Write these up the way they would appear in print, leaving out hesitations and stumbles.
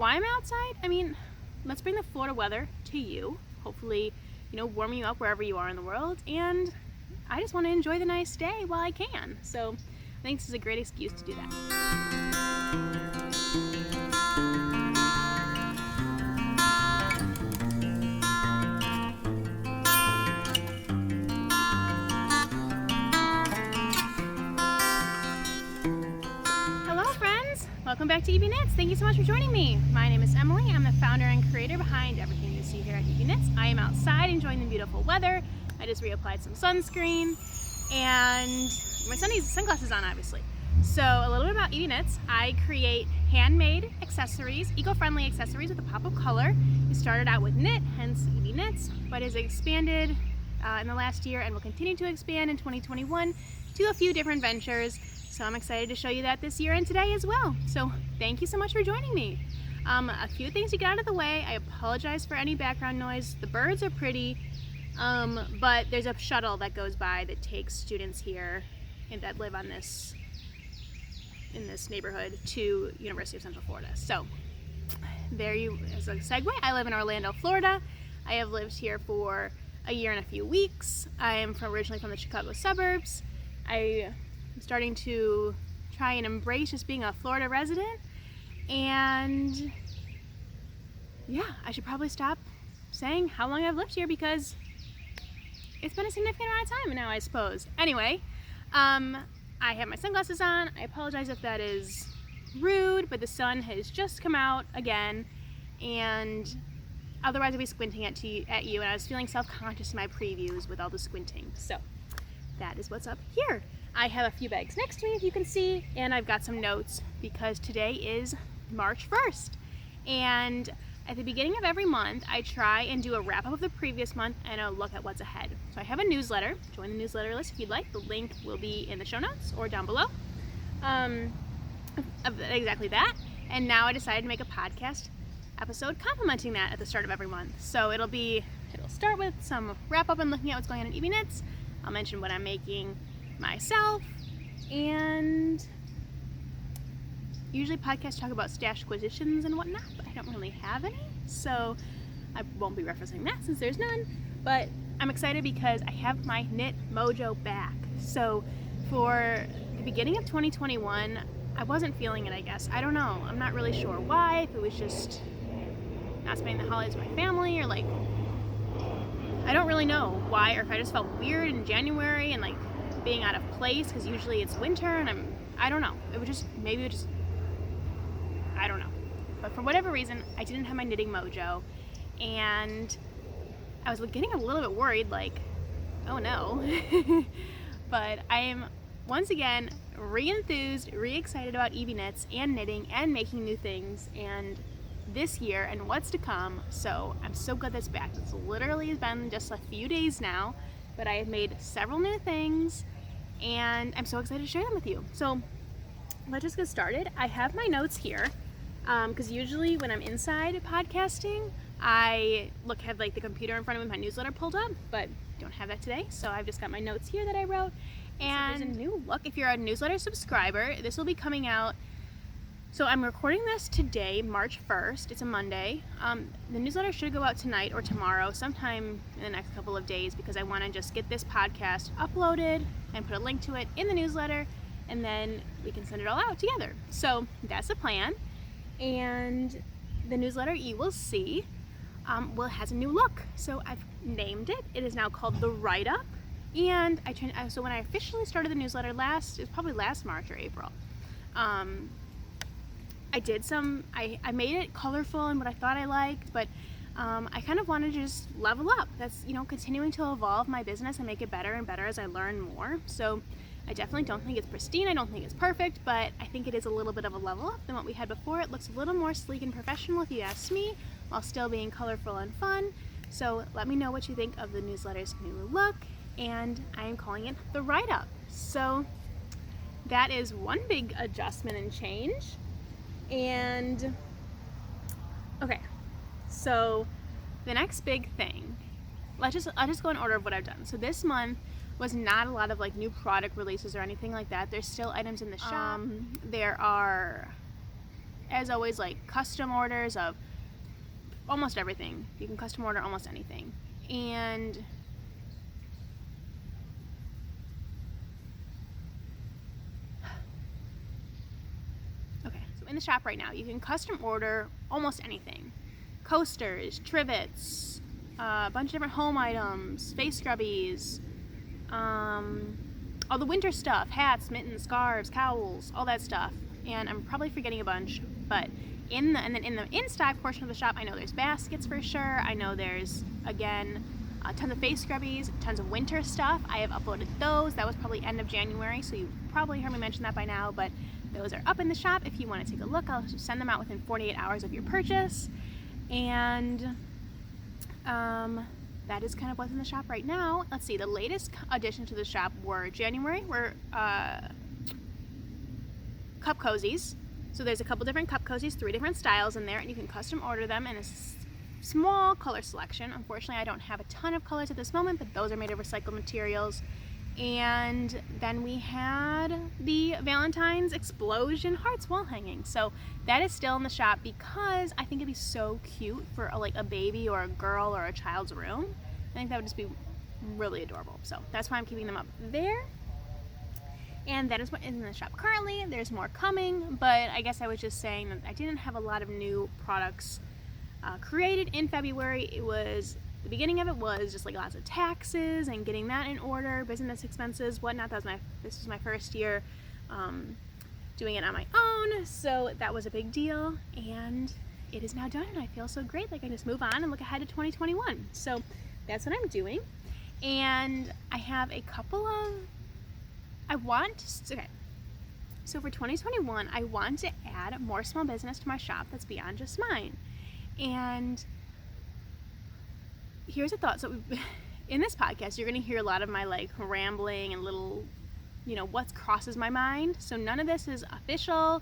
Why I'm outside? I mean, let's bring the Florida weather to you. Hopefully, warm you up wherever you are in the world. And I just want to enjoy the nice day while I can. So I think this is a great excuse to do that. Welcome back to EB Knits. Thank you so much for joining me. My name is Emily. I'm the founder and creator behind everything you see here at EB Knits. I am outside enjoying the beautiful weather. I just reapplied some sunscreen and my sunglasses on, obviously. So a little bit about EB Knits. I create handmade accessories, eco-friendly accessories with a pop of color. It started out with knit, hence EB Knits, but has expanded in the last year and will continue to expand in 2021 to a few different ventures. So I'm excited to show you that this year and today as well. So thank you so much for joining me. A few things to get out of the way. I apologize for any background noise. The birds are pretty, but there's a shuttle that goes by that takes students here and that live on in this neighborhood to University of Central Florida. So as a segue, I live in Orlando, Florida. I have lived here for a year and a few weeks. I am originally from the Chicago suburbs. I'm starting to try and embrace just being a Florida resident, and yeah, I should probably stop saying how long I've lived here because it's been a significant amount of time now, I suppose. Anyway, I have my sunglasses on. I apologize if that is rude, but the sun has just come out again, and otherwise I'd be squinting at you, and I was feeling self-conscious in my previews with all the squinting. So that is what's up here. I have a few bags next to me, if you can see, and I've got some notes because today is March 1st. And at the beginning of every month, I try and do a wrap-up of the previous month and a look at what's ahead. So I have a newsletter. Join the newsletter list if you'd like. The link will be in the show notes or down below. Exactly that. And now I decided to make a podcast episode complementing that at the start of every month. So it'll start with some wrap-up and looking at what's going on in EB Knits. I'll mention what I'm making myself, and usually podcasts talk about stash acquisitions and whatnot, but I don't really have any, so I won't be referencing that since there's none. But I'm excited because I have my knit mojo back. So for the beginning of 2021, I wasn't feeling it, I guess. I don't know. I'm not really sure why, if it was just not spending the holidays with my family, or like, I don't really know why, or if I just felt weird in January and like being out of place because usually it's winter, and I don't know. I don't know. But for whatever reason, I didn't have my knitting mojo, and I was getting a little bit worried, like, oh no. But I am once again re-enthused, re-excited about EB Knits and knitting and making new things and this year and what's to come. So I'm so glad that's back. It's literally has been just a few days now, but I have made several new things and I'm so excited to share them with you. So let's just get started. I have my notes here because usually when I'm inside podcasting, I have like the computer in front of me, my newsletter pulled up, but don't have that today. So I've just got my notes here that I wrote. And so there's a new look. If you're a newsletter subscriber, this will be coming out. So I'm recording this today, March 1st. It's a Monday. The newsletter should go out tonight or tomorrow, sometime in the next couple of days, because I want to just get this podcast uploaded and put a link to it in the newsletter, and then we can send it all out together. So that's the plan. And the newsletter you will see, it has a new look. So I've named it. It is now called The Write-Up. And so when I officially started the newsletter it was probably last March or April. I made it colorful and what I thought I liked, but I kind of wanted to just level up. That's, continuing to evolve my business and make it better and better as I learn more. So I definitely don't think it's pristine. I don't think it's perfect, but I think it is a little bit of a level up than what we had before. It looks a little more sleek and professional if you ask me, while still being colorful and fun. So let me know what you think of the newsletter's new look, and I am calling it The Write-Up. So that is one big adjustment and change. And okay, so the next big thing, I'll just go in order of what I've done. So this month was not a lot of like new product releases or anything like that. There's still items in the shop. There are as always, like custom orders of almost everything. You can custom order almost anything. And okay, so in the shop right now, you can custom order almost anything. Coasters, trivets, a bunch of different home items, face scrubbies, all the winter stuff, hats, mittens, scarves, cowls, all that stuff. And I'm probably forgetting a bunch, but in the in-stock portion of the shop, I know there's baskets for sure. I know there's, again, tons of face scrubbies, tons of winter stuff. I have uploaded those. That was probably end of January, so you probably heard me mention that by now, but those are up in the shop. If you want to take a look, I'll send them out within 48 hours of your purchase. And that is kind of what's in the shop right now. Let's see, the latest addition to the shop were cup cozies. So there's a couple different cup cozies, 3 different styles in there, and you can custom order them in a small color selection. Unfortunately, I don't have a ton of colors at this moment, but those are made of recycled materials. And then we had the Valentine's Explosion Hearts wall hanging. So that is still in the shop because I think it'd be so cute for like a baby or a girl or a child's room. I think that would just be really adorable. So that's why I'm keeping them up there. And that is what is in the shop currently. There's more coming, but I guess I was just saying that I didn't have a lot of new products created in February. The beginning of it was just like lots of taxes and getting that in order, business expenses, whatnot. This was my first year doing it on my own, so that was a big deal, and it is now done, and I feel so great. Like I just move on and look ahead to 2021. So that's what I'm doing, and I have a couple of. So for 2021, I want to add more small business to my shop that's beyond just mine, and here's a thought. So in this podcast, you're going to hear a lot of my like rambling and little, what crosses my mind. So none of this is official.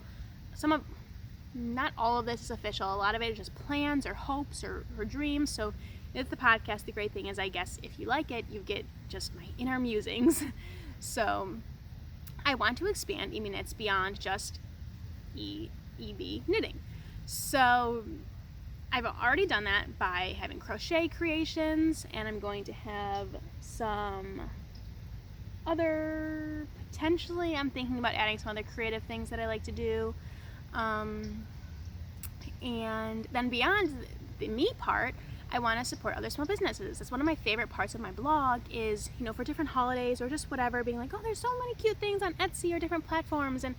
Not all of this is official. A lot of it is just plans or hopes or dreams. So it's the podcast. The great thing is, I guess, if you like it, you get just my inner musings. So I want to expand EB Knits beyond just EB knitting. So I've already done that by having crochet creations, and I'm going to have some other, potentially I'm thinking about adding some other creative things that I like to do. And then beyond the me part, I want to support other small businesses. That's one of my favorite parts of my blog is, for different holidays or just whatever, being like, oh, there's so many cute things on Etsy or different platforms, and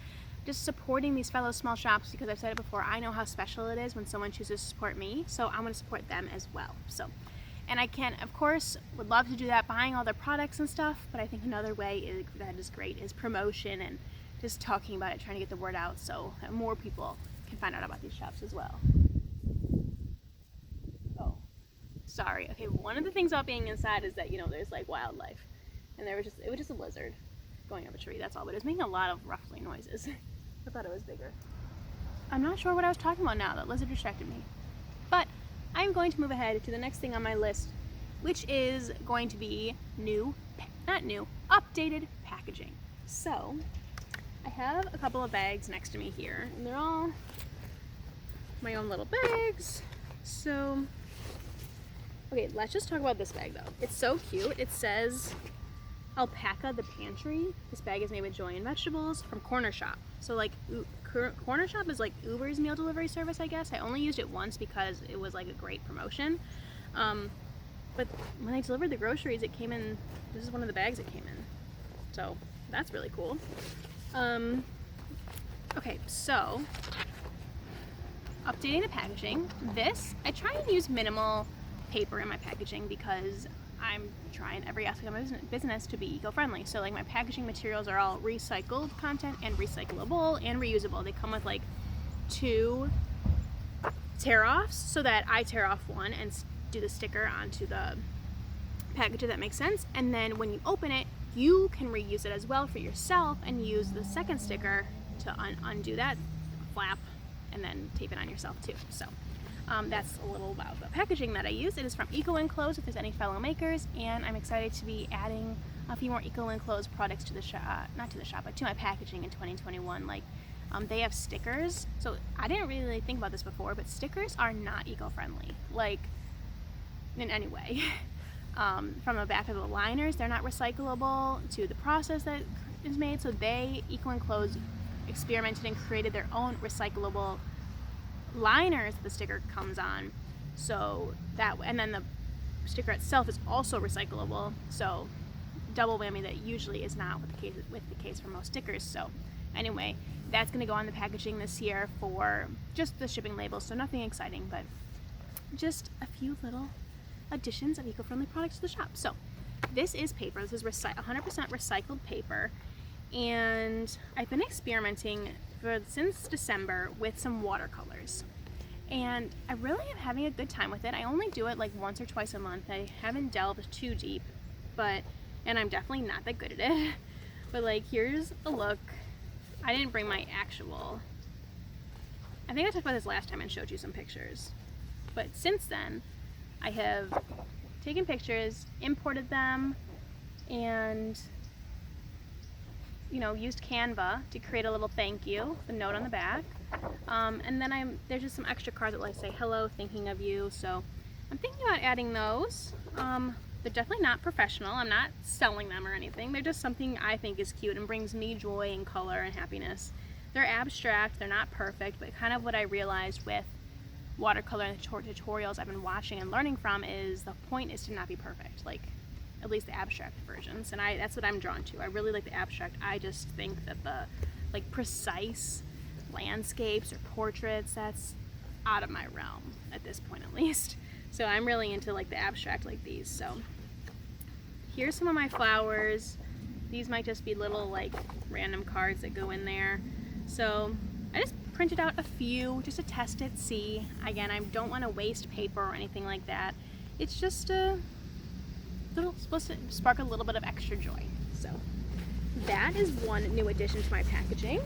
just supporting these fellow small shops, because I've said it before, I know how special it is when someone chooses to support me, so I'm going to support them as well. So, and I can, of course, would love to do that, buying all their products and stuff, but I think another way that is great is promotion and just talking about it, trying to get the word out so that more people can find out about these shops as well. Oh, sorry. Okay, one of the things about being inside is that, there's like wildlife, and it was just a lizard going up a tree, that's all, but it was making a lot of ruffling noises. I thought it was bigger. I'm not sure what I was talking about now. That lizard distracted me. But I'm going to move ahead to the next thing on my list, which is going to be updated packaging. So I have a couple of bags next to me here, and they're all my own little bags. So, okay, let's just talk about this bag though. It's so cute. It says Alpaca the Pantry. This bag is made with joy and vegetables from Corner Shop. So like Corner Shop is like Uber's meal delivery service, I guess. I only used it once because it was like a great promotion. But when I delivered the groceries, it came in, this is one of the bags it came in. So that's really cool. Okay, so updating the packaging. I try and use minimal paper in my packaging because I'm trying every aspect of my business to be eco-friendly. So like my packaging materials are all recycled content and recyclable and reusable. They come with like 2 tear-offs so that I tear off one and do the sticker onto the package, if that makes sense. And then when you open it, you can reuse it as well for yourself and use the second sticker to undo that flap and then tape it on yourself too. So that's a little about the packaging that I use. It is from EBKnitsbyEmily if there's any fellow makers, and I'm excited to be adding a few more EBKnitsby products to the shop, not to the shop, but to my packaging in 2021. Like They have stickers. So I didn't really think about this before, but stickers are not eco-friendly, like in any way. From the back of the liners, they're not recyclable, to the process that is made. So they, Eco-Enclosed, experimented and created their own recyclable liners that the sticker comes on. So that, and then the sticker itself is also recyclable. So double whammy that usually is not with the case for most stickers. So anyway, that's going to go on the packaging this year for just the shipping labels. So nothing exciting, but just a few little additions of eco-friendly products to the shop. So this is paper. This is 100% recycled paper, and I've been experimenting since December with some watercolors, and I really am having a good time with it. I only do it like once or twice a month. I haven't delved too deep, and I'm definitely not that good at it. But like, here's a look. I didn't bring my actual, I think I talked about this last time and showed you some pictures, but since then I have taken pictures, imported them, and used Canva to create a little thank you, the note on the back. And then there's just some extra cards that like say hello, thinking of you. So I'm thinking about adding those. They're definitely not professional. I'm not selling them or anything. They're just something I think is cute and brings me joy and color and happiness. They're abstract, they're not perfect, but kind of what I realized with watercolor and tutorials I've been watching and learning from is the point is to not be perfect, like at least the abstract versions, and that's what I'm drawn to. I really like the abstract. I just think that the like precise landscapes or portraits, that's out of my realm at this point at least. So I'm really into like the abstract like these. So here's some of my flowers. These might just be little like random cards that go in there. So I just printed out a few just to test it, see. Again, I don't want to waste paper or anything like that. It's just supposed to spark a little bit of extra joy. So that is one new addition to my packaging.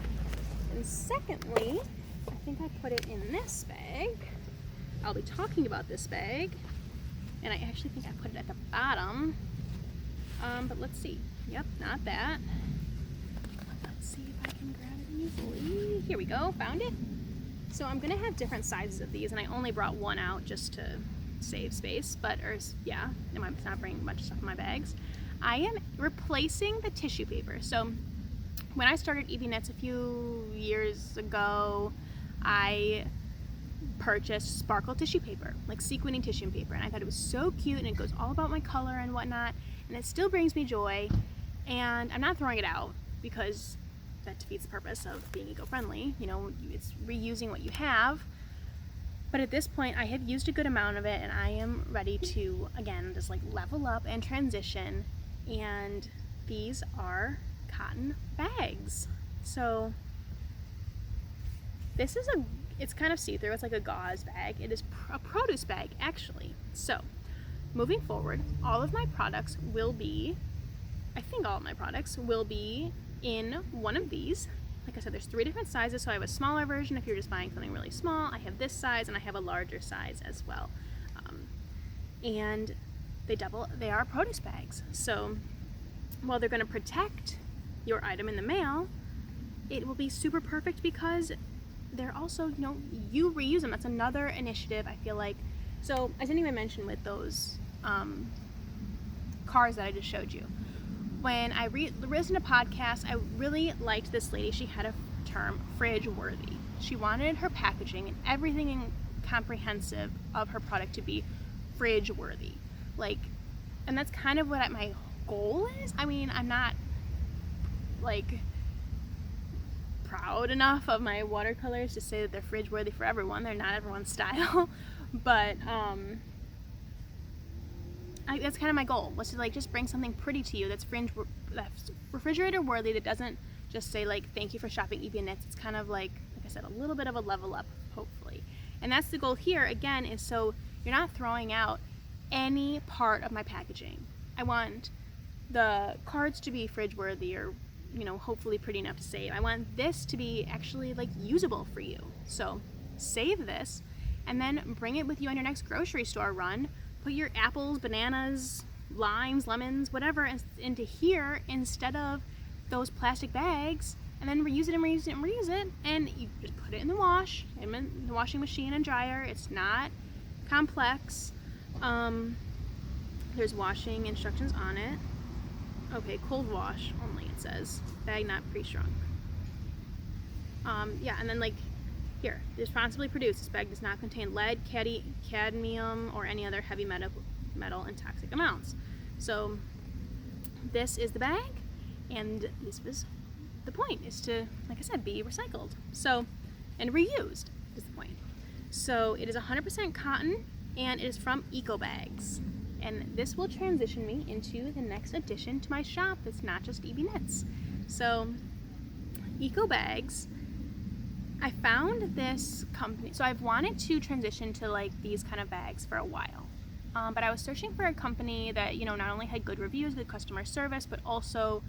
And secondly, I think I put it in this bag. I'll be talking about this bag, and I actually think I put it at the bottom. But let's see. Yep, not that. Let's see if I can grab it easily. Here we go, found it. So I'm gonna have different sizes of these, and I only brought one out just to save space, I'm not bringing much stuff in my bags. I am replacing the tissue paper. So when I started EB Knits a few years ago, I purchased sparkle tissue paper, like sequining tissue paper, and I thought it was so cute, and it goes all about my color and whatnot, and it still brings me joy, and I'm not throwing it out because that defeats the purpose of being eco-friendly. It's reusing what you have. But at this point, I have used a good amount of it, and I am ready to, again, just like level up and transition. And these are cotton bags. So this is it's kind of see-through. It's like a gauze bag. It is a produce bag, actually. So moving forward, all of my products will be, I think all of my products will be in one of these. Like I said, there's 3 different sizes, so I have a smaller version if you're just buying something really small. I have this size, and I have a larger size as well. And they are produce bags. So while they're gonna protect your item in the mail, it will be super perfect because they're also, you reuse them. That's another initiative, I feel like. So I didn't even mention with those cards that I just showed you. When I listened to podcasts, I really liked this lady. She had a term, fridge worthy. She wanted her packaging and everything comprehensive of her product to be fridge worthy. And that's kind of what my goal is. I mean, I'm not like proud enough of my watercolors to say that they're fridge worthy for everyone. They're not everyone's style, but that's kind of my goal, was to just bring something pretty to you that's refrigerator worthy, that doesn't just say thank you for shopping EB Knits. It's kind of like I said, a little bit of a level up, hopefully. And that's the goal here, again, is so you're not throwing out any part of my packaging. I want the cards to be fridge worthy, or hopefully pretty enough to save. I want this to be actually usable for you. So save this and then bring it with you on your next grocery store run. Put your apples, bananas, limes, lemons, whatever into here instead of those plastic bags, and then reuse it and reuse it and reuse it, and you just put it in the washing machine and dryer. It's not complex. There's washing instructions on it. Okay, cold wash only, it says. Bag not pre-shrunk. Yeah, and then like here, responsibly produced. This bag does not contain lead, cadmium, or any other heavy metal and toxic amounts. So this is the bag, and this was the point, is to, like I said, be recycled. So, and reused is the point. So it is 100% cotton, and it is from EBKnits. And this will transition me into the next addition to my shop. It's not just EB Knits. So EBKnits, I found this company. So I've wanted to transition to like these kind of bags for a while. But I was searching for a company that, you know, not only had good reviews, good customer service, but also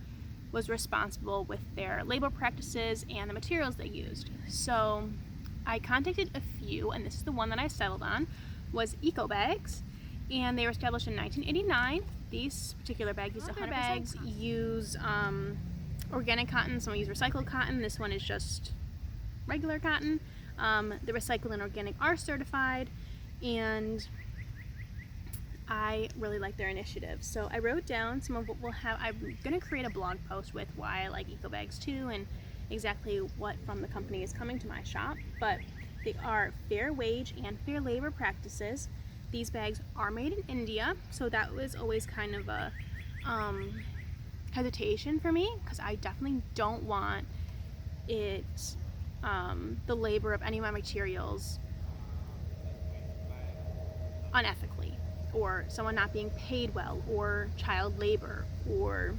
was responsible with their labor practices and the materials they used. So I contacted a few, and this is the one that I settled on, was EBKnits, and they were established in 1989. These particular bags use 100% bags cotton. Use organic cotton. Some use recycled cotton. This one is just regular cotton. The recycled and organic are certified, and I really like their initiative. So I wrote down some of what we'll have. I'm going to create a blog post with why I like EBKnits too, and exactly what from the company is coming to my shop. But they are fair wage and fair labor practices. These bags are made in India, so that was always kind of a hesitation for me, because I definitely don't want it, the labor of any of my materials unethically, or someone not being paid well, or child labor, or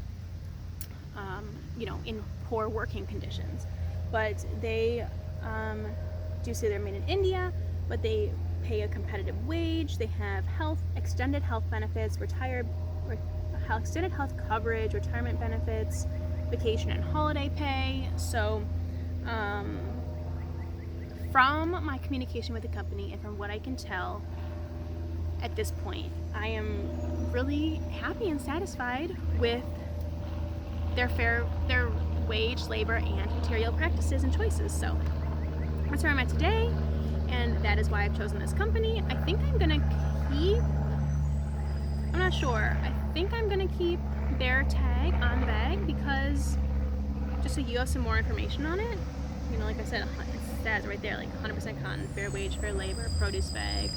you know, in poor working conditions. But they do say they're made in India, but they pay a competitive wage. They have extended health benefits, extended health coverage, retirement benefits, vacation and holiday pay. So from my communication with the company and from what I can tell at this point, I am really happy and satisfied with their wage, labor, and material practices and choices. So that's where I'm at today, and that is why I've chosen this company. I think I'm gonna keep, I'm not sure, I think I'm gonna keep their tag on the bag, because just so you have some more information on it, you know, like I said, it says right there, like 100% cotton, fair wage, fair labor, produce bag,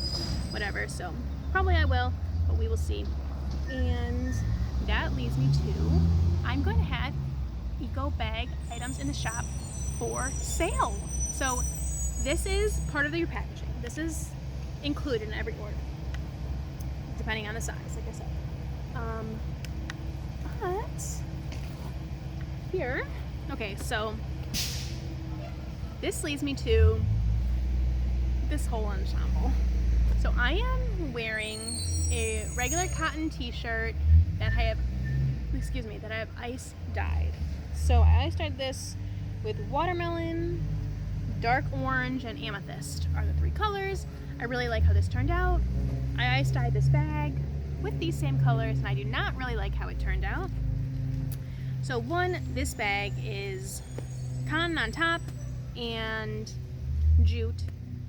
whatever. So probably I will, but we will see. And that leads me to, I'm going to have eco bag items in the shop for sale. So this is part of your packaging. This is included in every order, depending on the size, like I said. But here, okay, so this leads me to this whole ensemble. So I am wearing a regular cotton t-shirt that I have, that I have ice dyed. So I ice dyed this with watermelon, dark orange, and amethyst are the three colors. I really like how this turned out. I ice dyed this bag with these same colors, and I do not really like how it turned out. So this bag is cotton on top and jute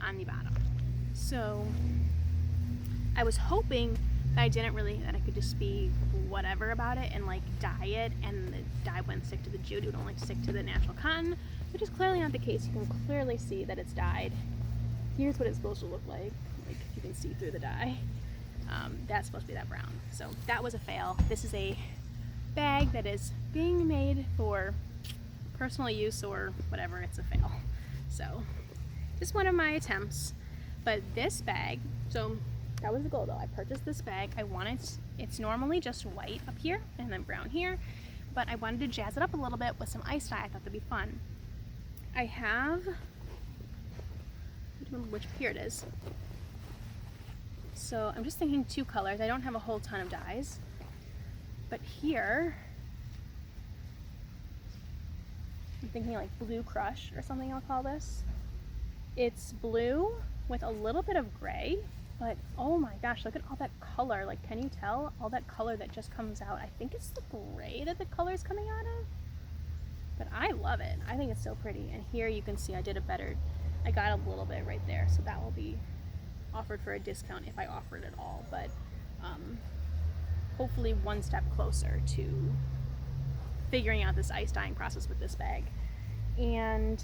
on the bottom. So I was hoping that I could just be whatever about it and like dye it, and the dye wouldn't stick to the jute, it would only stick to the natural cotton, which is clearly not the case. You can clearly see that it's dyed. Here's what it's supposed to look like you can see through the dye. That's supposed to be that brown. So that was a fail. This is a bag that is being made for personal use or whatever. It's a fail. So just one of my attempts. But this bag, so that was the goal though. I purchased this bag. It's normally just white up here and then brown here, but I wanted to jazz it up a little bit with some ice dye. I thought that'd be fun. I don't remember here it is. So I'm just thinking 2 colors. I don't have a whole ton of dyes, but here I'm thinking like blue crush or something I'll call this. It's blue with a little bit of gray, but oh my gosh, look at all that color. Like, can you tell all that color that just comes out? I think it's the gray that the color is coming out of. but I love it. I think it's so pretty. And here you can see I got a little bit right there, so that will be offered for a discount if I offer it at all, but hopefully one step closer to figuring out this ice dyeing process with this bag. And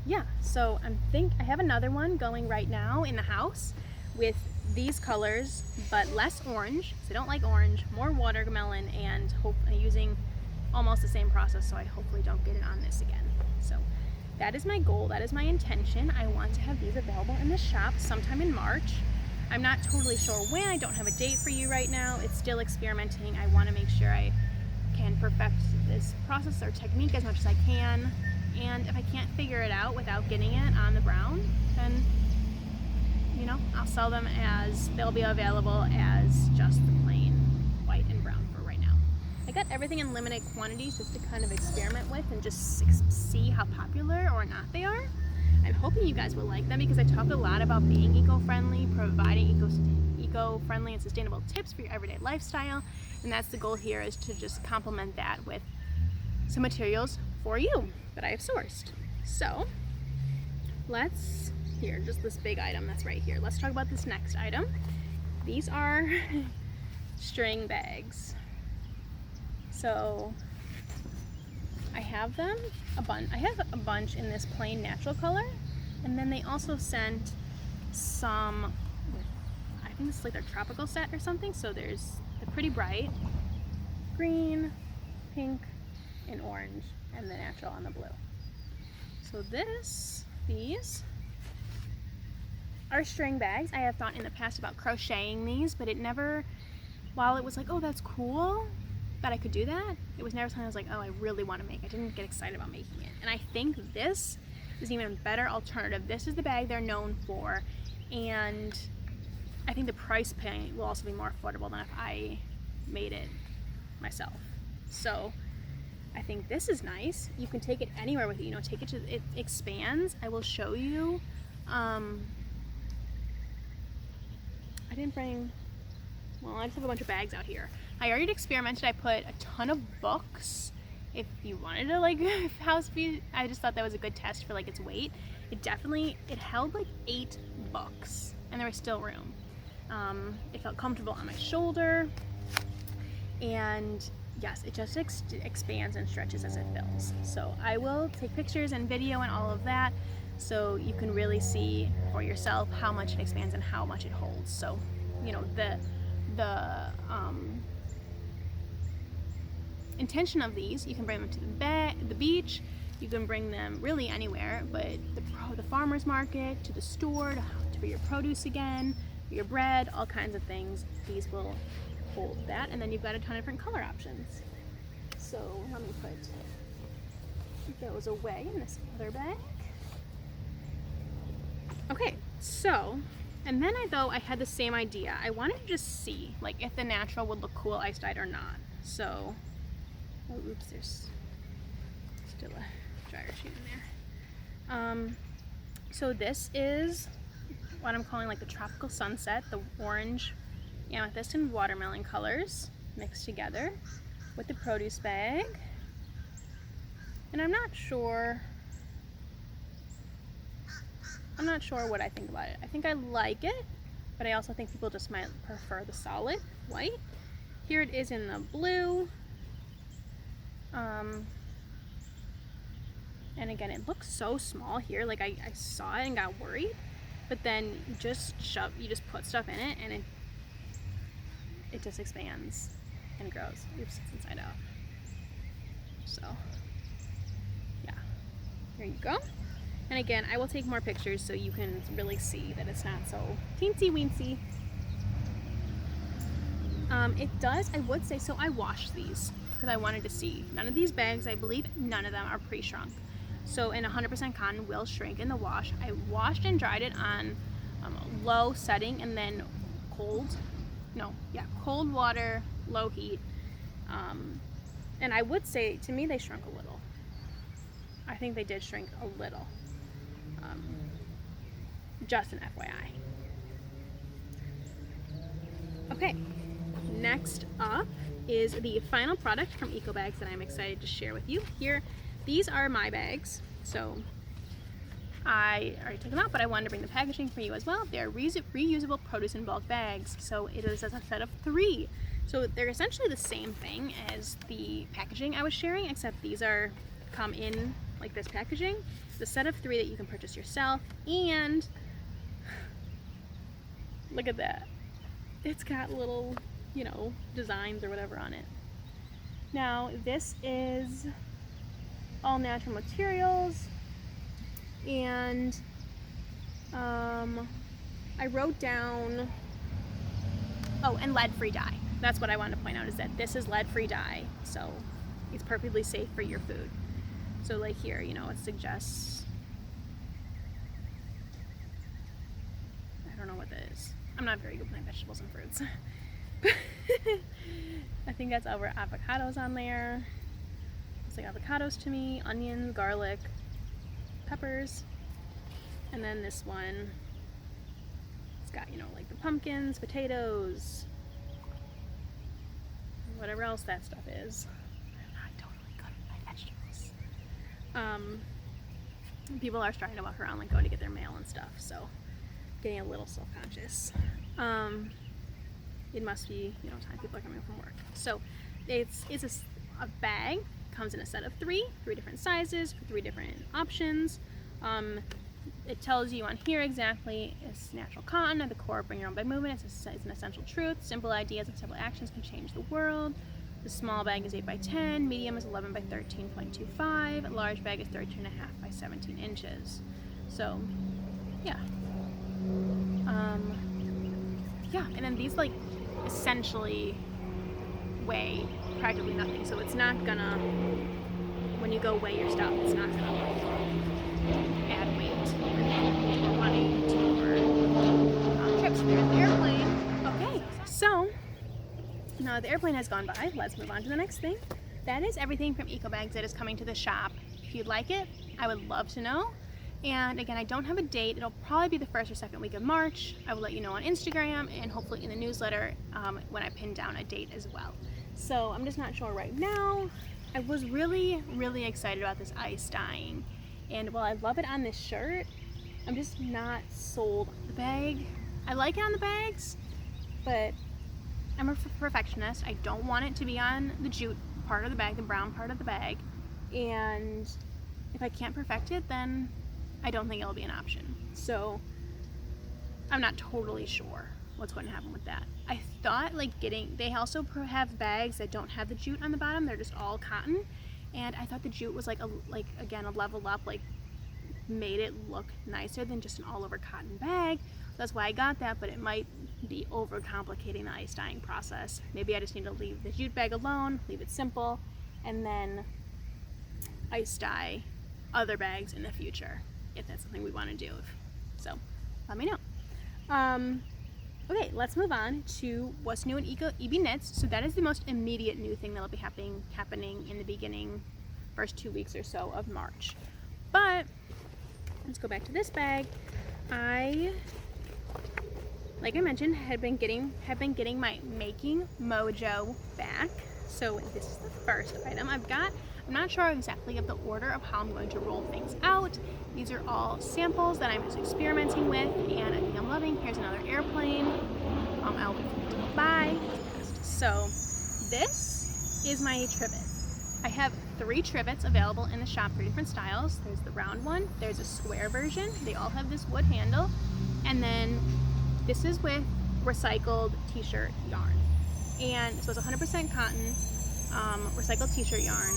yeah, so I have another one going right now in the house with these colors, but less orange, because I don't like orange, more watermelon, and using almost the same process, so I hopefully don't get it on this again. So that is my goal, that is my intention. I want to have these available in the shop sometime in March. I'm not totally sure when, I don't have a date for you right now. It's still experimenting. I want to make sure I can perfect this process or technique as much as I can. And if I can't figure it out without getting it on the brown, then, you know, I'll sell them as, they'll be available as just the plain white and brown for right now. I got everything in limited quantities just to kind of experiment with and just see how popular or not they are. I'm hoping you guys will like them because I talk a lot about being eco-friendly, providing eco-friendly and sustainable tips for your everyday lifestyle, and that's the goal here, is to just complement that with some materials for you that I have sourced. So just this big item that's right here. Let's talk about this next item. These are string bags. So I have them I have a bunch in this plain natural color, and then they also sent some, I think this is like their tropical set or something. So they're pretty bright green, pink, and orange, and the natural on the blue. So these are string bags. I have thought in the past about crocheting these, but it never, while it was like, oh, that's cool that I could do that, it was never something I was like, oh, I really want to make. I didn't get excited about making it. And I think this is an even better alternative. This is the bag they're known for, and I think the price point will also be more affordable than if I made it myself. So I think this is nice. You can take it anywhere with you. You know, take it to, it expands. I will show you. I didn't bring, well, I just have a bunch of bags out here. I already experimented. I put a ton of books. If you wanted to like house be, I just thought that was a good test for like its weight. It held like 8 books, and there was still room. It felt comfortable on my shoulder, and yes, it just expands and stretches as it fills. So I will take pictures and video and all of that, so you can really see for yourself how much it expands and how much it holds. So, you know, the intention of these, you can bring them to the beach, you can bring them really anywhere, but the farmer's market, to the store, for your produce again, for your bread, all kinds of things, these will hold that. And then you've got a ton of different color options. So let me put those away in this other bag. Okay, so, and then I had the same idea. I wanted to just see like if the natural would look cool ice dyed or not. So, oh, oops, there's still a dryer sheet in there. So this is what I'm calling like the tropical sunset, the orange, amethyst, and watermelon colors mixed together with the produce bag. And I'm not sure what I think about it. I think I like it, but I also think people just might prefer the solid white. Here it is in the blue. And again, it looks so small here. Like I saw it and got worried, but then you just put stuff in it, and it just expands and grows. Oops, it's inside out. So yeah, here you go. And again, I will take more pictures so you can really see that it's not so teensy weensy. It does, I would say, so I washed these because I wanted to see. None of these bags, I believe none of them are pre-shrunk. So, and 100% cotton will shrink in the wash. I washed and dried it on low setting, and then cold water, low heat. And I would say, to me, they shrunk a little. I think they did shrink a little. Just an FYI. Okay, next up is the final product from Eco Bags that I'm excited to share with you. Here, these are my bags. So I already took them out, but I wanted to bring the packaging for you as well. They're reusable produce in bulk bags. So it is a set of 3. So they're essentially the same thing as the packaging I was sharing, except these come in like this packaging. It's a set of 3 that you can purchase yourself, and look at that. It's got little, you know, designs or whatever on it. Now, this is all natural materials, and I wrote down, oh, and lead-free dye. That's what I wanted to point out, is that this is lead-free dye, so it's perfectly safe for your food. So like here, you know, it suggests, I don't know what that is. I'm not very good with my vegetables and fruits. I think that's over avocados on there. Looks like avocados to me, onions, garlic, peppers. And then this one, it's got, you know, like the pumpkins, potatoes, whatever else that stuff is. I'm not totally good with my vegetables. People are starting to walk around like going to get their mail and stuff, so getting a little self-conscious. It must be, you know, time people are coming from work. So it's a bag, comes in a set of 3 different sizes, 3 different options. It tells you on here exactly it's natural cotton at the core, bring your own bag movement. It's an essential truth. Simple ideas and simple actions can change the world. The small bag is 8 by 10, medium is 11 by 13.25, large bag is 13.5 by 17 inches. So, yeah. Yeah, and then these like essentially weigh practically nothing. So it's not gonna, when you go weigh your stuff, it's not gonna like add weight or money to your trips. There's the airplane. Okay, so now the airplane has gone by. Let's move on to the next thing. That is everything from Eco Bags that is coming to the shop. If you'd like it, I would love to know. And again, I don't have a date. It'll probably be the 1st or 2nd week of March. I will let you know on Instagram and hopefully in the newsletter when I pin down a date as well. So I'm just not sure right now. I was really, really excited about this ice dyeing. And while I love it on this shirt, I'm just not sold on the bag. I like it on the bags, but I'm a perfectionist. I don't want it to be on the jute part of the bag, the brown part of the bag. And if I can't perfect it, then I don't think it'll be an option. So I'm not totally sure what's going to happen with that. I thought like they also have bags that don't have the jute on the bottom. They're just all cotton. And I thought the jute was again, a level up, like made it look nicer than just an all over cotton bag. So that's why I got that, but it might be over complicating the ice dyeing process. Maybe I just need to leave the jute bag alone, leave it simple, and then ice dye other bags in the future, if that's something we want to do. So let me know. Okay, let's move on to what's new in EB Knits. So that is the most immediate new thing that'll be happening in the beginning, first 2 weeks or so of March. But let's go back to this bag. Like I mentioned, have been getting my making mojo back. So this is the first item I've got. I'm not sure exactly of the order of how I'm going to roll things out. These are all samples that I'm just experimenting with, and I think I'm loving. Here's another airplane. I'll wait for it to go by. So this is my trivet. I have 3 trivets available in the shop, 3 different styles. There's the round one, there's a square version. They all have this wood handle, and then this is with recycled t-shirt yarn. And so it's 100% cotton, recycled t-shirt yarn.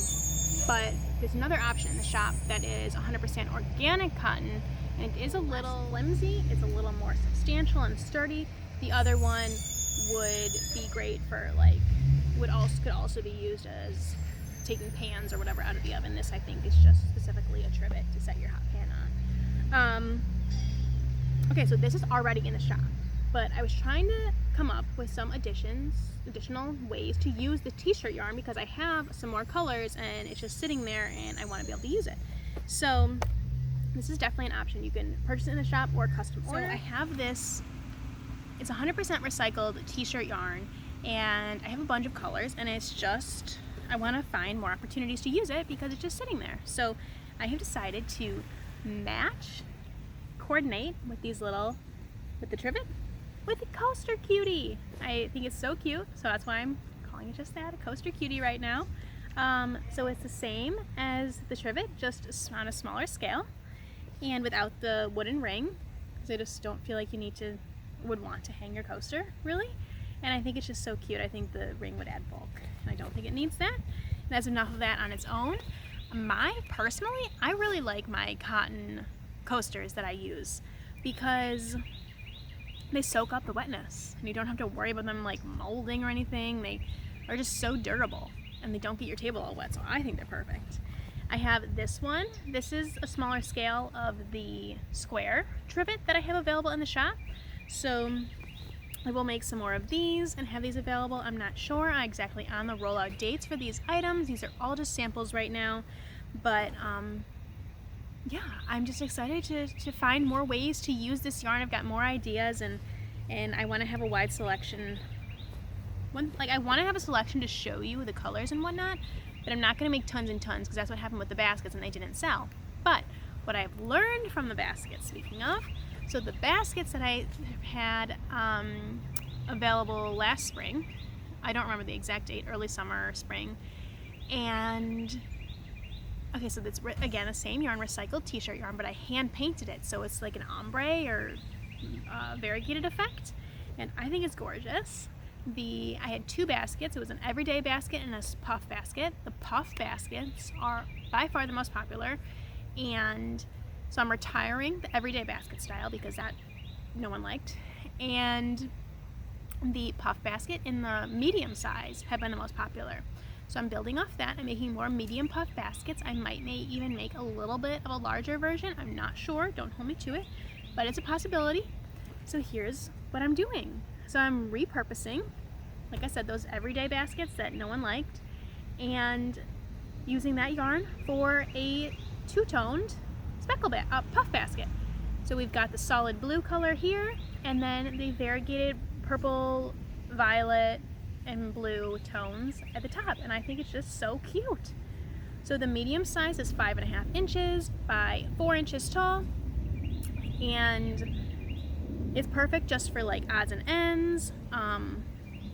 But there's another option in the shop that is 100% organic cotton, and it is a little flimsy. It's a little more substantial and sturdy. The other one would be great for could also be used as taking pans or whatever out of the oven. This I think is just specifically a trivet to set your hot pan on. Okay, so this is already in the shop, but I was trying to come up with some additional ways to use the t-shirt yarn because I have some more colors and it's just sitting there and I want to be able to use it. So this is definitely an option. You can purchase it in the shop or custom order. So I have this, it's 100% recycled t-shirt yarn, and I have a bunch of colors, and it's just, I want to find more opportunities to use it because it's just sitting there. So I have decided to coordinate with these with the trivet, with a coaster cutie. I think it's so cute, so that's why I'm calling it just that, a coaster cutie right now. So it's the same as the trivet, just on a smaller scale and without the wooden ring, because I just don't feel like you would want to hang your coaster, really. And I think it's just so cute. I think the ring would add bulk, and I don't think it needs that. It has enough of that on its own. Personally, I really like my cotton coasters that I use because they soak up the wetness, and you don't have to worry about them like molding or anything. They are just so durable, and they don't get your table all wet, so I think they're perfect. I have this one. This is a smaller scale of the square trivet that I have available in the shop. So I will make some more of these and have these available. I'm not sure exactly on the rollout dates for these items. These are all just samples right now, but yeah, I'm just excited to find more ways to use this yarn. I've got more ideas, and I want to have a wide selection. I want to have a selection to show you the colors and whatnot, but I'm not going to make tons and tons because that's what happened with the baskets and they didn't sell. But what I've learned from the baskets, speaking of, so the baskets that I had available last spring, I don't remember the exact date, early summer or spring, and okay, so that's again the same yarn, recycled t-shirt yarn, but I hand painted it, so it's like an ombre or variegated effect, and I think it's gorgeous. I had two baskets. It was an everyday basket and a puff basket. The puff baskets are by far the most popular, and so I'm retiring the everyday basket style because that no one liked, and the puff basket in the medium size have been the most popular. So I'm building off that. I'm making more medium puff baskets. I may even make a little bit of a larger version. I'm not sure. Don't hold me to it, but it's a possibility. So here's what I'm doing. So I'm repurposing, like I said, those everyday baskets that no one liked, and using that yarn for a two-toned puff basket. So we've got the solid blue color here, and then the variegated purple, violet, and blue tones at the top, and I think it's just so cute. So the medium size is 5.5 inches by 4 inches tall, and it's perfect just for like odds and ends.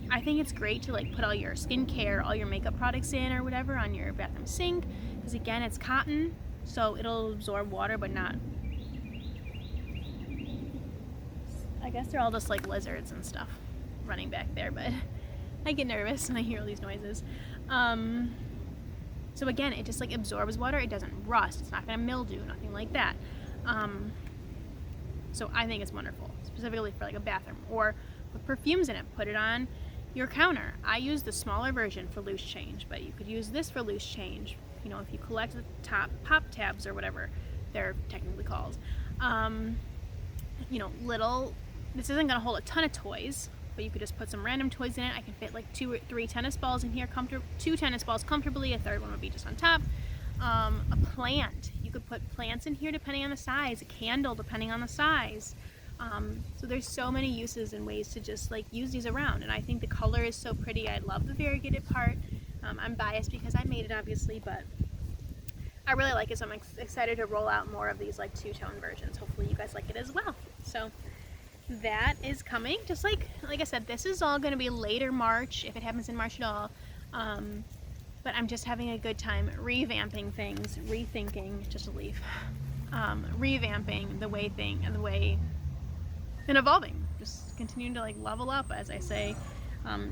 I think it's great to like put all your skincare, all your makeup products in or whatever on your bathroom sink, because again, it's cotton, so it'll absorb water, but not, I guess they're all just like lizards and stuff running back there, but I get nervous when I hear all these noises. So again, it just like absorbs water. It doesn't rust. It's not gonna mildew, nothing like that. So I think it's wonderful, specifically for like a bathroom, or with perfumes in it, put it on your counter. I use the smaller version for loose change, but you could use this for loose change. You know, if you collect the top pop tabs or whatever they're technically called. You know, this isn't gonna hold a ton of toys, but you could just put some random toys in it. I can fit like 2 or 3 tennis balls in here, 2 tennis balls comfortably. A third one would be just on top. A plant. You could put plants in here depending on the size. A candle depending on the size. So there's so many uses and ways to just like use these around, and I think the color is so pretty. I love the variegated part. I'm biased because I made it, obviously, but I really like it, so I'm excited to roll out more of these like two-tone versions. Hopefully you guys like it as well. So that is coming. Just like I said, this is all going to be later March, if it happens in March at all. But I'm just having a good time revamping things, rethinking, just a leaf, revamping the way and evolving, just continuing to like level up, as I say,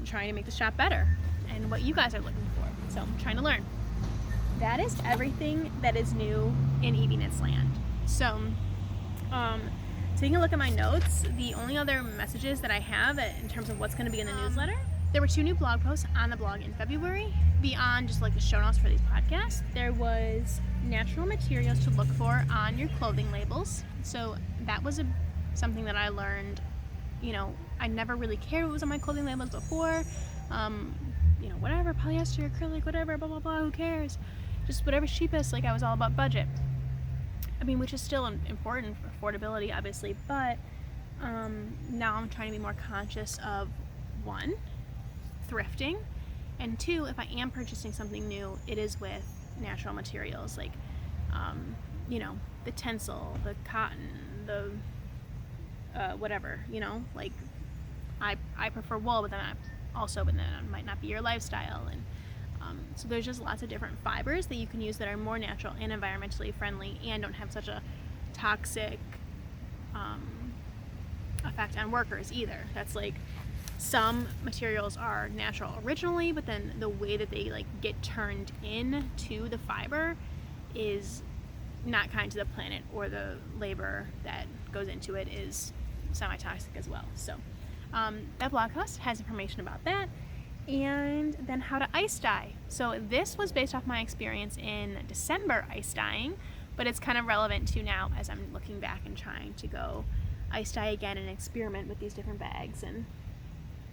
trying to make the shop better and what you guys are looking for. So I'm trying to learn. That is everything that is new in EB Knits land. So taking a look at my notes, the only other messages that I have in terms of what's going to be in the newsletter, there were 2 new blog posts on the blog in February, beyond just like the show notes for these podcasts. There was natural materials to look for on your clothing labels. So that was something that I learned. You know, I never really cared what was on my clothing labels before. You know, whatever, polyester, acrylic, whatever, blah, blah, blah, who cares? Just whatever's cheapest. Like, I was all about budget. I mean, which is still important for affordability, obviously, but now I'm trying to be more conscious of, one, thrifting, and 2, if I am purchasing something new, it is with natural materials, like you know, the tencel, the cotton, the whatever, you know, like I prefer wool, but then it might not be your lifestyle, and so there's just lots of different fibers that you can use that are more natural and environmentally friendly and don't have such a toxic effect on workers either. That's like, some materials are natural originally, but then the way that they like get turned into the fiber is not kind to the planet, or the labor that goes into it is semi-toxic as well. So that blog post has information about that, and then how to ice dye. So this was based off my experience in December ice dyeing, but it's kind of relevant to now as I'm looking back and trying to go ice dye again and experiment with these different bags. And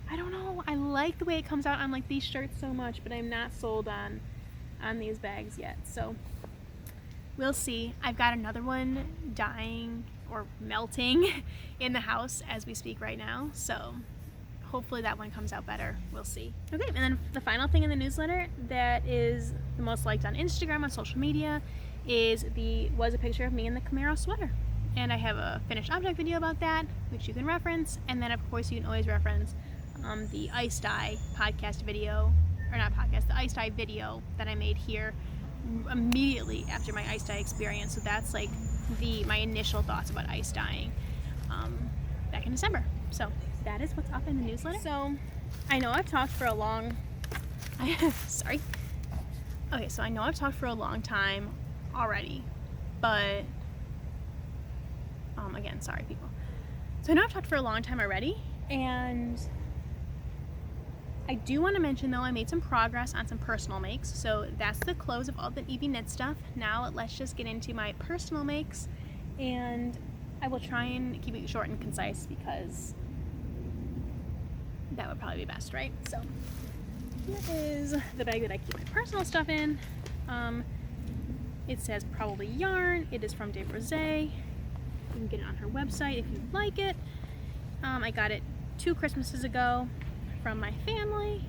I don't know, I like the way it comes out on like these shirts so much, but I'm not sold on these bags yet, so we'll see. I've got another one dyeing or melting in the house as we speak right now, so hopefully that one comes out better. We'll see. Okay, and then the final thing in the newsletter that is the most liked on Instagram, on social media, was a picture of me in the Camaro sweater. And I have a finished object video about that, which you can reference, and then of course you can always reference the ice dye podcast video, or not podcast, the ice dye video that I made here immediately after my ice dye experience. So that's like my initial thoughts about ice dyeing back in December. So that is what's up in the newsletter. So I know I've talked for a long sorry. Okay, so I know I've talked for a long time already, but again, sorry people. So I know I've talked for a long time already, and I do want to mention though, I made some progress on some personal makes. So that's the close of all the EB Knit stuff. Now let's just get into my personal makes, and I will try and keep it short and concise because that would probably be best, right? So here is the bag that I keep my personal stuff in. It says Probably Yarn. It is from De Rosé. You can get it on her website if you'd like it. I got it 2 Christmases ago from my family,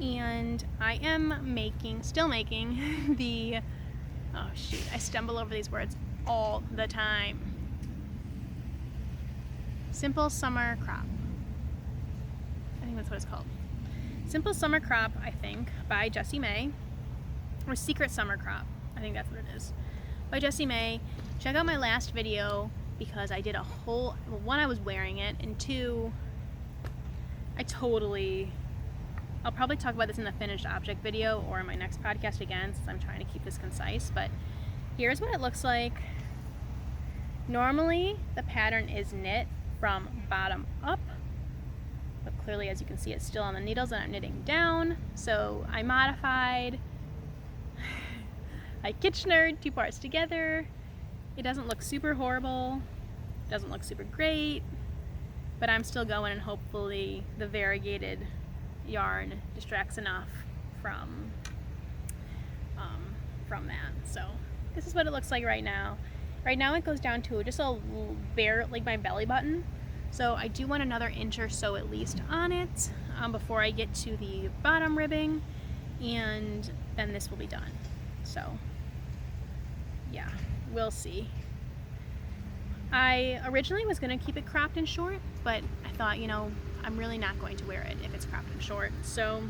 and I am still making the, oh shoot, I stumble over these words all the time. Simple Summer Crop. I think that's what it's called. Simple Summer Crop, I think, by Jessie May, or Secret Summer Crop. I think that's what it is. By Jessie May. Check out my last video because I did a whole, well, 1, I was wearing it, and 2, I'll probably talk about this in the finished object video or in my next podcast again, since I'm trying to keep this concise, but here's what it looks like. Normally the pattern is knit from bottom up, but clearly as you can see it's still on the needles and I'm knitting down, so I modified. I Kitchenered 2 parts together. It doesn't look super horrible, doesn't look super great, but I'm still going, and hopefully the variegated yarn distracts enough from that. So this is what it looks like right now. Right now it goes down to just a bare, like my belly button. So I do want another inch or so at least on it before I get to the bottom ribbing, and then this will be done. So yeah, we'll see. I originally was going to keep it cropped and short, but I thought, you know, I'm really not going to wear it if it's cropped and short. So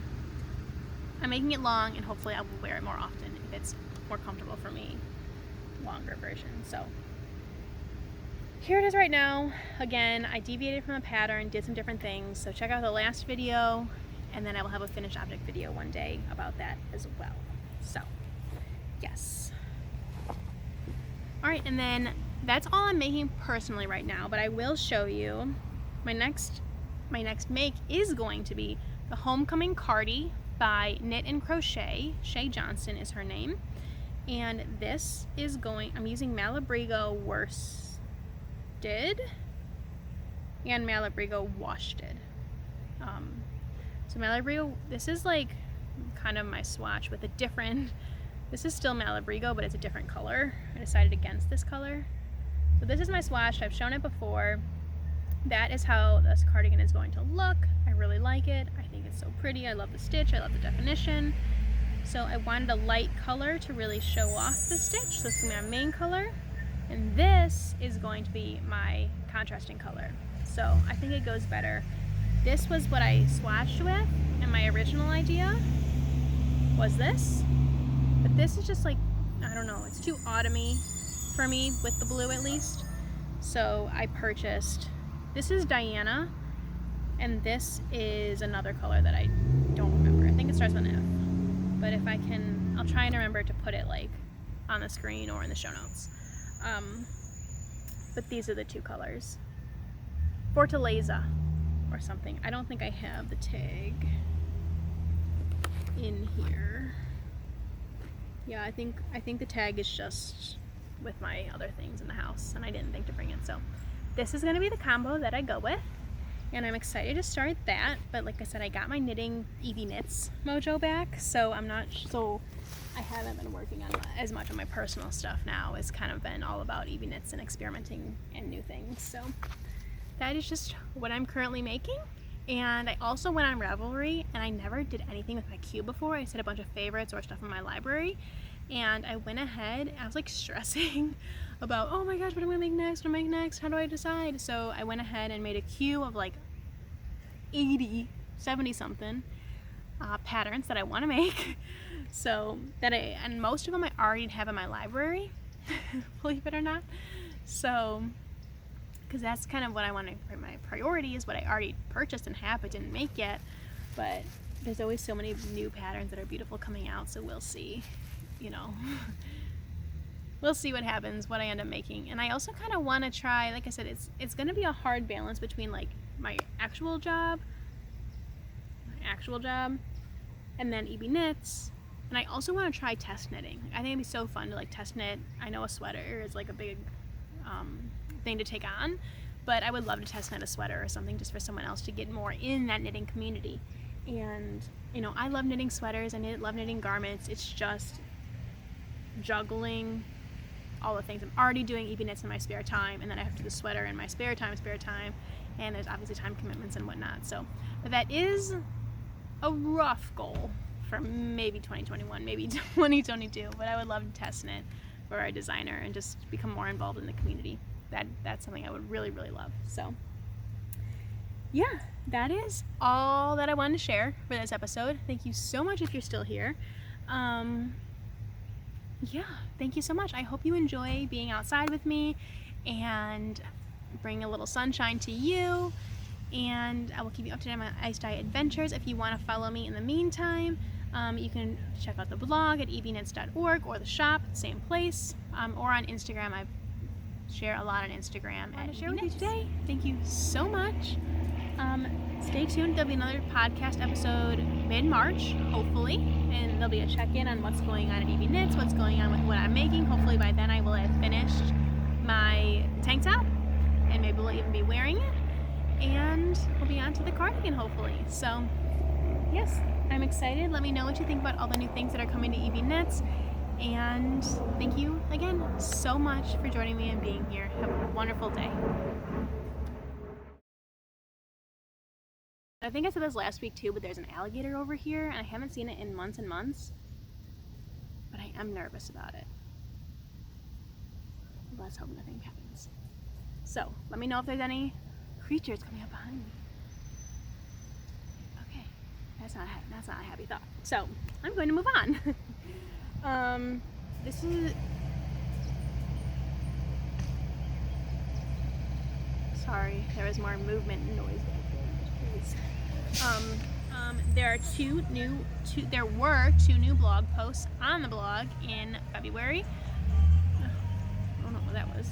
I'm making it long, and hopefully I will wear it more often if it's more comfortable for me. Longer version. So here it is right now. Again, I deviated from the pattern, did some different things. So check out the last video, and then I will have a finished object video one day about that as well. So yes. All right, and then that's all I'm making personally right now, but I will show you my next make is going to be the Homecoming Cardi by Knit and Crochet. Shay Johnson is her name. And this is I'm using Malabrigo worsted and Malabrigo washted. So Malabrigo, this is like kind of my swatch with a different, this is still Malabrigo, but it's a different color. I decided against this color. So this is my swatch. I've shown it before. That is how this cardigan is going to look. I really like it. I think it's so pretty. I love the stitch. I love the definition. So I wanted a light color to really show off the stitch. So this is going to be my main color. And this is going to be my contrasting color. So I think it goes better. This was what I swatched with, and my original idea was this. But this is just like, I don't know, it's too autumny for me with the blue at least. So I purchased, this is Diana, and this is another color that I don't remember. I think it starts with an F. But if I can, I'll try and remember to put it like on the screen or in the show notes. But these are the two colors. Fortaleza or something. I don't think I have the tag in here. Yeah, I think the tag is just with my other things in the house, and I didn't think to bring it. So this is gonna be the combo that I go with, and I'm excited to start that. But like I said, I got my knitting EB Knits mojo back, so I haven't been working on as much on my personal stuff now. It's kind of been all about EB Knits and experimenting and new things. So that is just what I'm currently making. And I also went on Ravelry, and I never did anything with my cube before. I set a bunch of favorites or stuff in my library, and I went ahead, I was like stressing about, oh my gosh, what am I gonna make next? What am I gonna make next? How do I decide? So I went ahead and made a queue of like 70 something patterns that I want to make. So and most of them I already have in my library, believe it or not. So, because that's kind of what I want to, my priority is what I already purchased and have but didn't make yet. But there's always so many new patterns that are beautiful coming out, so we'll see, you know. We'll see what happens, what I end up making. And I also kind of want to try, like I said, it's going to be a hard balance between like my actual job and then EB Knits. And I also want to try test knitting. I think it'd be so fun to like test knit. I know a sweater is like a big thing to take on, but I would love to test knit a sweater or something just for someone else to get more in that knitting community. And you know, I love knitting sweaters, I love knitting garments. It's just juggling all the things. I'm already doing EB Knits in my spare time, and then I have to do the sweater in my spare time, and there's obviously time commitments and whatnot. So, but that is a rough goal for maybe 2021, maybe 2022, but I would love to test knit for a designer and just become more involved in the community. That's something I would really, really love. So yeah, that is all that I wanted to share for this episode. Thank you so much if you're still here. Yeah, thank you so much. I hope you enjoy being outside with me and bring a little sunshine to you. And I will keep you up to date on my ice dye adventures. If you want to follow me in the meantime, you can check out the blog at EBKnits.org or the shop, same place, or on Instagram. I share a lot on Instagram at share with you today. Thank you so much. Stay tuned. There'll be another podcast episode mid-March, hopefully, and there'll be a check-in on what's going on at EB Knits, what's going on with what I'm making. Hopefully by then I will have finished my tank top, and maybe we'll even be wearing it, and we'll be on to the cardigan, hopefully. So yes, I'm excited. Let me know what you think about all the new things that are coming to EB Knits, and thank you again so much for joining me and being here. Have a wonderful day. I think I said this last week too, but there's an alligator over here, and I haven't seen it in months and months, but I am nervous about it. Let's hope nothing happens. So let me know if there's any creatures coming up behind me. Okay, that's not a happy thought. So I'm going to move on. This is, sorry, there was more movement and noise back there. Please. There were two new blog posts on the blog in February. I don't know what that was.